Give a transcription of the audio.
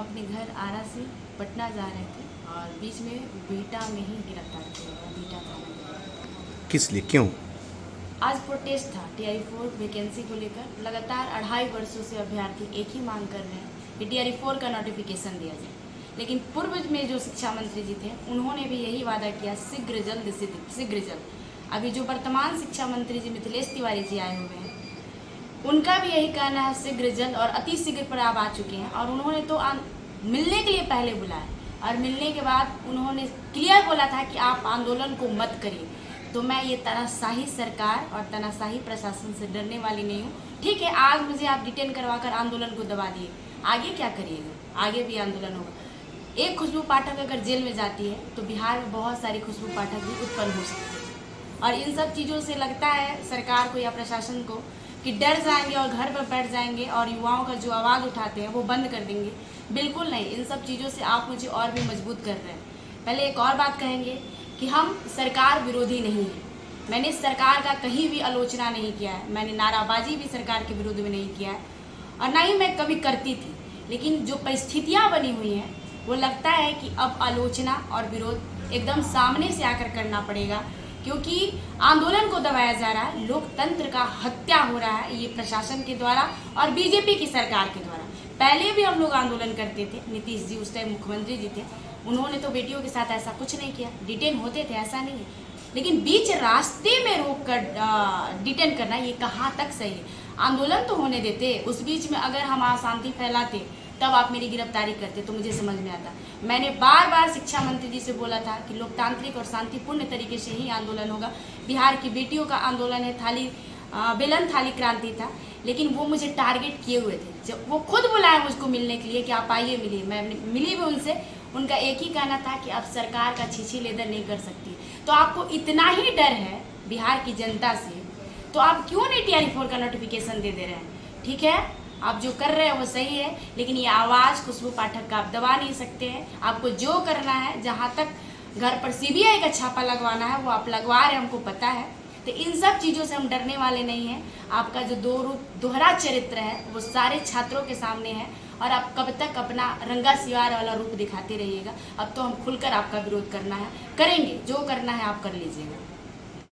अपने घर आरा से पटना जा रहे थे और बीच में बिहटा में ही गिरफ्तार किया गया। बिहटा थाना में। किस लिए, क्यों? आज प्रोटेस्ट था टीआरई 4 वैकेंसी को लेकर। लगातार 2.5 वर्षों से अभ्यर्थी एक ही मांग कर रहे हैं कि टीआरई 4 का नोटिफिकेशन दिया जाए। लेकिन पूर्व में जो शिक्षा मंत्री जी थे उन्होंने भी यही वादा किया, शीघ्र जल्द। अभी जो वर्तमान शिक्षा मंत्री जी मिथिलेश तिवारी जी आए हुए हैं, उनका भी यही कहना है, शीघ्र जल्द और अति शीघ्र पर आप आ चुके हैं। और उन्होंने तो मिलने के लिए पहले बुलाया और मिलने के बाद उन्होंने क्लियर बोला था कि आप आंदोलन को मत करिए। तो मैं ये तानाशाही सरकार और तानाशाही प्रशासन से डरने वाली नहीं हूँ। ठीक है, आज मुझे आप डिटेन करवाकर आंदोलन को दबा दिए, आगे क्या करिएगा? आगे भी आंदोलन होगा। एक खुशबू पाठक अगर जेल में जाती है तो बिहार में बहुत सारी खुशबू पाठक भी उत्पन्न हो सकती है। और इन सब चीज़ों से लगता है सरकार को या प्रशासन को कि डर जाएंगे और घर पर बैठ जाएंगे और युवाओं का जो आवाज़ उठाते हैं वो बंद कर देंगे। बिल्कुल नहीं, इन सब चीज़ों से आप मुझे और भी मजबूत कर रहे हैं। पहले एक और बात कहेंगे कि हम सरकार विरोधी नहीं हैं। मैंने सरकार का कहीं भी आलोचना नहीं किया है, मैंने नाराबाजी भी सरकार के विरुद्ध में नहीं किया है और ना ही मैं कभी करती थी। लेकिन जो परिस्थितियाँ बनी हुई हैं वो लगता है कि अब आलोचना और विरोध एकदम सामने से आकर करना पड़ेगा, क्योंकि आंदोलन को दबाया जा रहा है, लोकतंत्र का हत्या हो रहा है ये प्रशासन के द्वारा और बीजेपी की सरकार के द्वारा। पहले भी हम लोग आंदोलन करते थे, नीतीश जी उस टाइम मुख्यमंत्री जी थे, उन्होंने तो बेटियों के साथ ऐसा कुछ नहीं किया, डिटेन होते थे, ऐसा नहीं है। लेकिन बीच रास्ते में रोक कर डिटेन करना ये कहाँ तक सही है? आंदोलन तो होने देते, उस बीच में अगर हम अशांति फैलाते तब आप मेरी गिरफ्तारी करते तो मुझे समझ में आता। मैंने बार बार शिक्षा मंत्री जी से बोला था कि लोकतांत्रिक और शांतिपूर्ण तरीके से ही आंदोलन होगा। बिहार की बेटियों का आंदोलन है, बेलन थाली क्रांति था, लेकिन वो मुझे टारगेट किए हुए थे। जब वो खुद बुलाए मुझको मिलने के लिए कि आप आइए मिलिए, मैं मिली भी उनसे। उनका एक ही कहना था कि आप सरकार का छीछी लेदर नहीं कर सकती। तो आपको इतना ही डर है बिहार की जनता से, तो आप क्यों नहीं टीआरई 4 का नोटिफिकेशन दे रहे हैं? ठीक है, आप जो कर रहे हैं वो सही है, लेकिन ये आवाज़ खुशबू पाठक का आप दबा नहीं सकते हैं। आपको जो करना है, जहाँ तक घर पर सीबीआई का छापा लगवाना है वो आप लगवा रहे हैं, हमको पता है। तो इन सब चीज़ों से हम डरने वाले नहीं हैं। आपका जो दोहरा चरित्र है वो सारे छात्रों के सामने है और आप कब तक अपना रंगा सिवार वाला रूप दिखाते रहिएगा? अब तो हम खुलकर आपका विरोध करना है, करेंगे, जो करना है आप कर लीजिएगा।